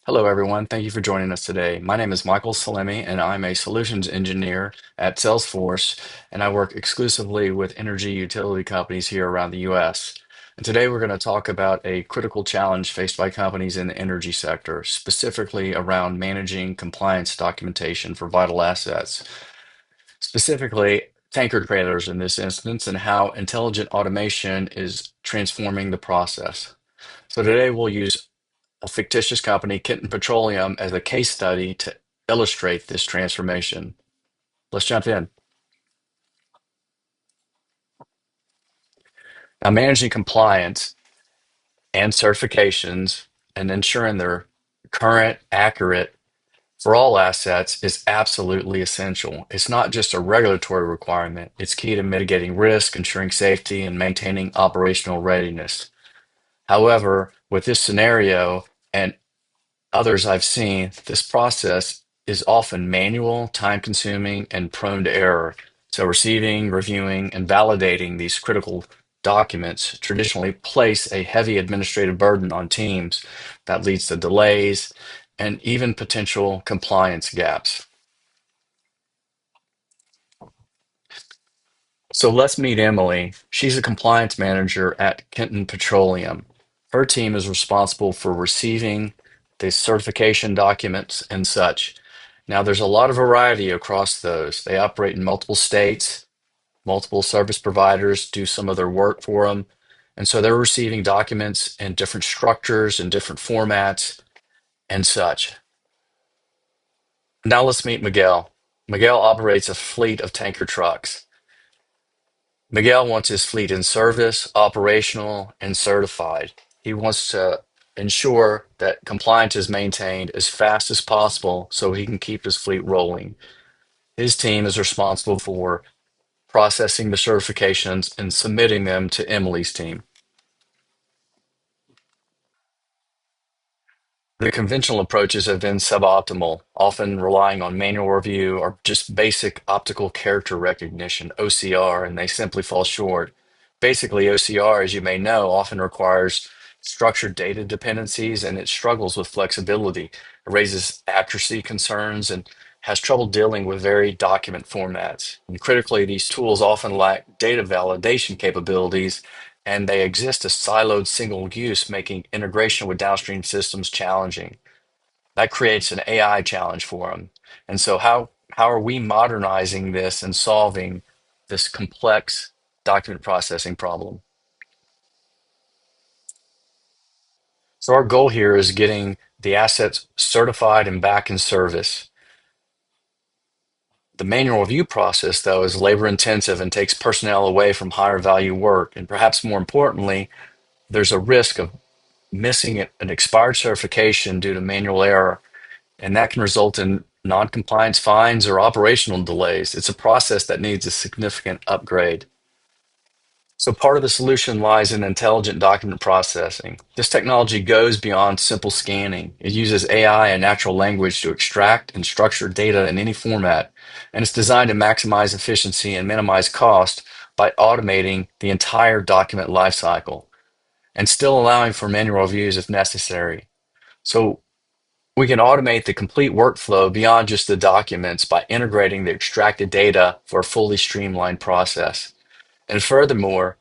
Hello, everyone. Thank you for joining us today. My name is Michael Salemi, and I'm a solutions engineer at Salesforce, and I work exclusively with energy utility companies here around the US. And today we're going to talk about a critical challenge faced by companies in the energy sector, specifically around managing compliance documentation for vital assets, specifically tanker trailers in this instance, and how intelligent automation is transforming the process. So today we'll use a fictitious company, Kenton Petroleum, as a case study to illustrate this transformation. Let's jump in. Now, managing compliance and certifications and ensuring they're current, accurate for all assets is absolutely essential. It's not just a regulatory requirement, it's key to mitigating risk, ensuring safety, and maintaining operational readiness. However, with this scenario and others I've seen, this process is often manual, time consuming, and prone to error. So, receiving, reviewing, and validating these critical documents traditionally place a heavy administrative burden on teams that leads to delays and even potential compliance gaps. So, let's meet Emily. She's a compliance manager at Kenton Petroleum. Her team is responsible for receiving the certification documents and such. Now, there's a lot of variety across those. They operate in multiple states, multiple service providers do some of their work for them. And so they're receiving documents in different structures and different formats and such. Now, let's meet Miguel. Miguel operates a fleet of tanker trucks. Miguel wants his fleet in service, operational, and certified. He wants to ensure that compliance is maintained as fast as possible so he can keep his fleet rolling. His team is responsible for processing the certifications and submitting them to Emily's team. The conventional approaches have been suboptimal, often relying on manual review or just basic optical character recognition, OCR, and they simply fall short. Basically, OCR, as you may know, often requires structured data dependencies and it struggles with flexibility. It raises accuracy concerns and has trouble dealing with varied document formats. And critically, these tools often lack data validation capabilities and they exist as siloed single use, making integration with downstream systems challenging. That creates an AI challenge for them. And so, how are we modernizing this and solving this complex document processing problem? So, our goal here is getting the assets certified and back in service. The manual review process, though, is labor intensive and takes personnel away from higher value work. And perhaps more importantly, there's a risk of missing an expired certification due to manual error, and that can result in non-compliance fines or operational delays. It's a process that needs a significant upgrade. So part of the solution lies in intelligent document processing. This technology goes beyond simple scanning. It uses AI and natural language to extract and structure data in any format, and it's designed to maximize efficiency and minimize cost by automating the entire document lifecycle and still allowing for manual reviews if necessary. So we can automate the complete workflow beyond just the documents by integrating the extracted data for a fully streamlined process. And furthermore,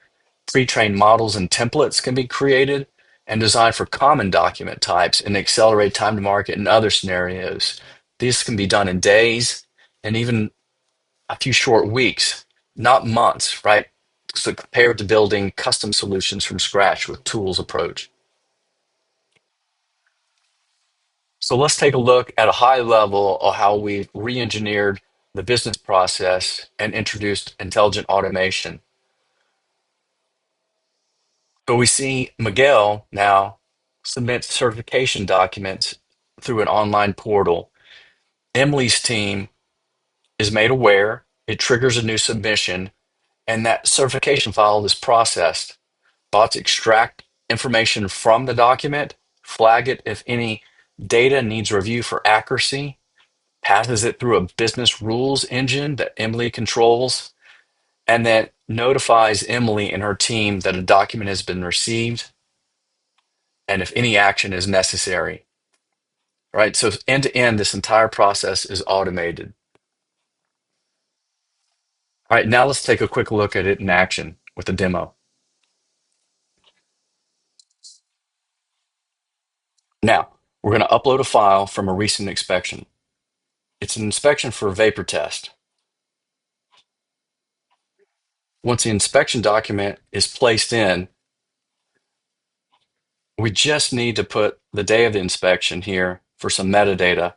pre-trained models and templates can be created and designed for common document types and accelerate time to market in other scenarios. These can be done in days and even a few short weeks, not months, right? So compared to building custom solutions from scratch with tools approach. So let's take a look at a high level of how we've re-engineered the business process and introduced intelligent automation. So we see Miguel now submit certification documents through an online portal. Emily's team is made aware, it triggers a new submission, and that certification file is processed. Bots extract information from the document, flag it if any data needs review for accuracy, passes it through a business rules engine that Emily controls, and then notifies Emily and her team that a document has been received and if any action is necessary. right? So end to end, this entire process is automated. All right, now let's take a quick look at it in action with a demo. Now, we're going to upload a file from a recent inspection. It's an inspection for a vapor test. Once the inspection document is placed in, we just need to put the day of the inspection here for some metadata.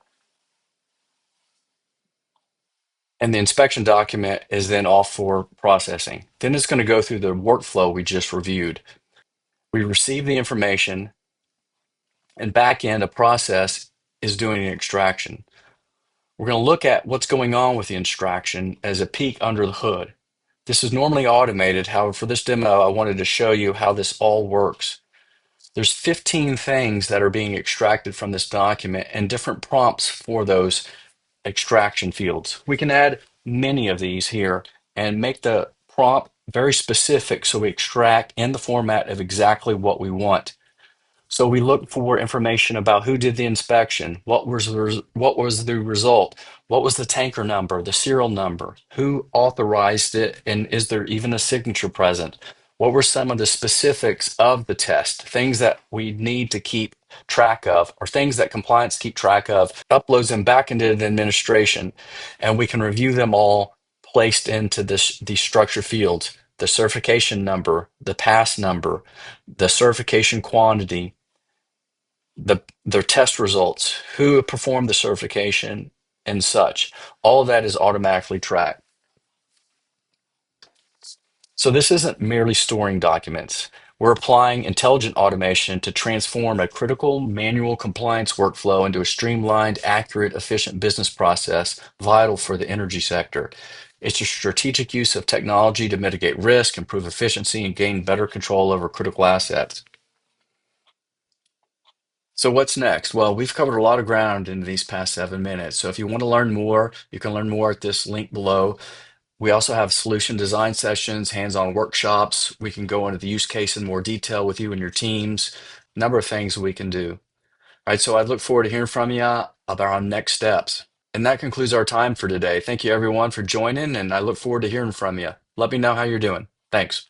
And the inspection document is then off for processing. Then it's going to go through the workflow we just reviewed. We receive the information, and back end, a process is doing an extraction. We're going to look at what's going on with the extraction as a peek under the hood. This is normally automated. However, for this demo, I wanted to show you how this all works. There's 15 things that are being extracted from this document and different prompts for those extraction fields. We can add many of these here and make the prompt very specific so we extract in the format of exactly what we want. So we look for information about who did the inspection, what was the result, what was the tanker number, the serial number, who authorized it, and is there even a signature present? What were some of the specifics of the test, things that we need to keep track of, or things that compliance keep track of, uploads them back into the administration, and we can review them all placed into these structure fields, the certification number, the pass number, the certification quantity, their test results, who performed the certification, and such. All of that is automatically tracked. So this isn't merely storing documents. We're applying intelligent automation to transform a critical manual compliance workflow into a streamlined, accurate, efficient business process vital for the energy sector. It's a strategic use of technology to mitigate risk, improve efficiency, and gain better control over critical assets. So what's next? Well, we've covered a lot of ground in these past 7 minutes. So if you want to learn more, you can learn more at this link below. We also have solution design sessions, hands-on workshops. We can go into the use case in more detail with you and your teams. A number of things we can do. All right, so I look forward to hearing from you about our next steps. And that concludes our time for today. Thank you everyone for joining, and I look forward to hearing from you. Let me know how you're doing. Thanks.